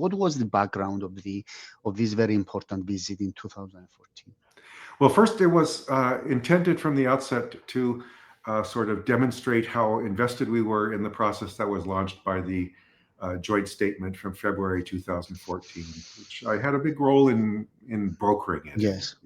What was the background of this very important visit in 2014? Well, first, it was intended from the outset to sort of demonstrate how invested we were in the process that was launched by the joint statement from February 2014, which I had a big role in brokering it. Yes.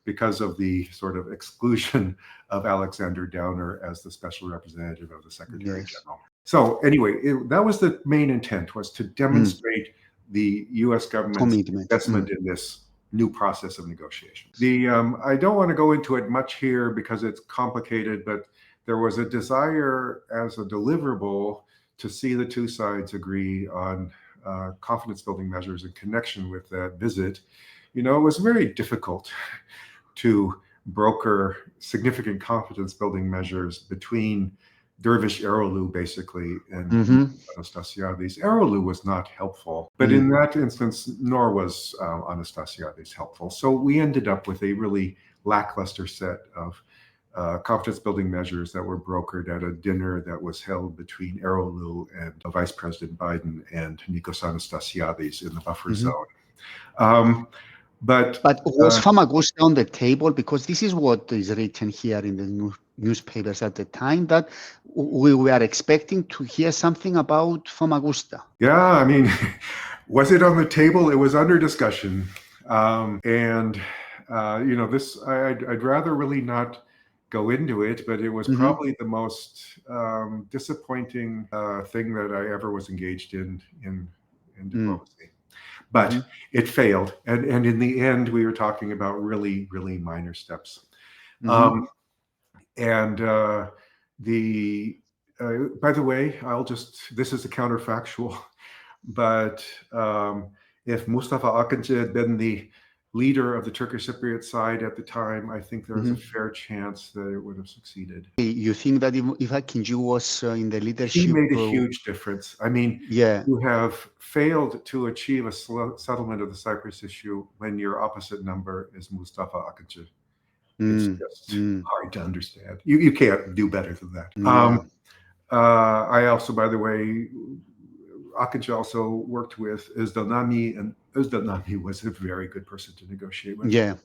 Because of the sort of exclusion of Alexander Downer as the special representative of the Secretary General. So anyway, that was the main intent, was to demonstrate the U.S. government's investment in this new process of negotiation. I don't want to go into it much here because it's complicated, but there was a desire as a deliverable to see the two sides agree on confidence building measures in connection with that visit. You know, it was very difficult to broker significant confidence building measures between Dervish Erolou, basically, and Anastasiades. Erolou was not helpful, but in that instance, nor was Anastasiades helpful. So we ended up with a really lackluster set of confidence building measures that were brokered at a dinner that was held between Erolou and Vice President Biden and Nikos Anastasiades in the buffer zone. But was Famagusta on the table? Because this is what is written here in the newspapers at the time, that we were expecting to hear something about Famagusta. Yeah, I mean, was it on the table? It was under discussion. You know, this, I'd rather really not go into it, but it was probably the most disappointing thing that I ever was engaged in diplomacy. But it failed. And in the end, we were talking about really, really minor steps. By the way, this is a counterfactual, but if Mustafa Akıncı had been the leader of the Turkish Cypriot side at the time, I think there was a fair chance that it would have succeeded. You think that if Akıncı was in the leadership... He made a huge difference. I mean, you have failed to achieve a settlement of the Cyprus issue when your opposite number is Mustafa Akıncı. It's just hard to understand. You can't do better than that. I also, by the way, Akıncı also worked with Özdilnami, and Özdilnami was a very good person to negotiate with.